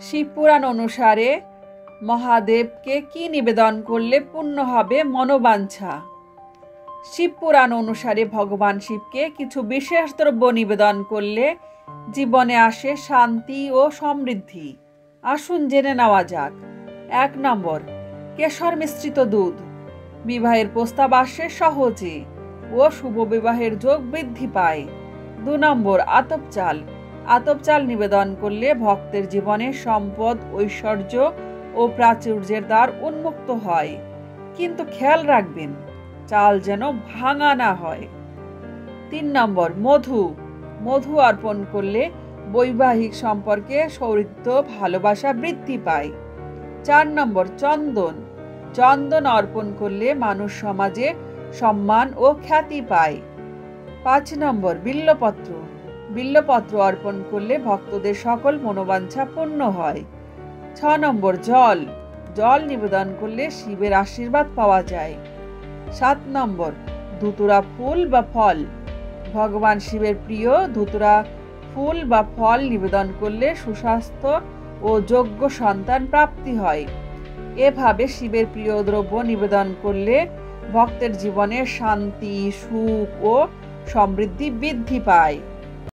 শিবপুরাণ অনুসারে মহাদেবকে কি নিবেদন করলে পূর্ণ হবে মনোবাঞ্ছা? শিবপুরাণ অনুসারে ভগবান শিবকে কিছু বিশেষ দ্রব্য নিবেদন করলে জীবনে আসে শান্তি ও সমৃদ্ধি। আসুন জেনে নেওয়া যাক। 1 নম্বর, কেশর মিশ্রিত দুধ। বিবাহের প্রস্তাব আসে সহজে ও শুভ বিবাহের যোগ বৃদ্ধি পায়। 2 নম্বর, আতপ চাল। আতপ চাল নিবেদন করলে ভক্তের জীবনে সম্পদ, ঐশ্বর্য ও প্রাচুর্যের দ্বার উন্মুক্ত হয়। কিন্তু খেয়াল রাখবেন, চাল যেন ভাঙা না হয়। 3 নম্বর, মধু। মধু অর্পণ করলে বৈবাহিক সম্পর্কে সৌহৃদ্য, ভালোবাসা বৃদ্ধি পায়। 4 নম্বর, চন্দন। চন্দন অর্পণ করলে মানুষ সমাজে সম্মান ও খ্যাতি পায়। 5 নম্বর, বিল্বপত্র। বিল্বপত্র অর্পণ করলে ভক্তদের সকল মনোবাঞ্ছা পূর্ণ হয়। 6 নম্বর, জল। জল নিবেদন করলে শিবের আশীর্বাদ পাওয়া যায়। 7 নম্বর, ধুতুরা ফুল বা ফল। ভগবান শিবের প্রিয় ধুতুরা ফুল বা ফল নিবেদন করলে সুস্বাস্থ্য ও যোগ্য সন্তান প্রাপ্তি হয়। এভাবে শিবের প্রিয় দ্রব্য নিবেদন করলে ভক্তের জীবনে শান্তি, সুখ ও সমৃদ্ধি বৃদ্ধি পায়।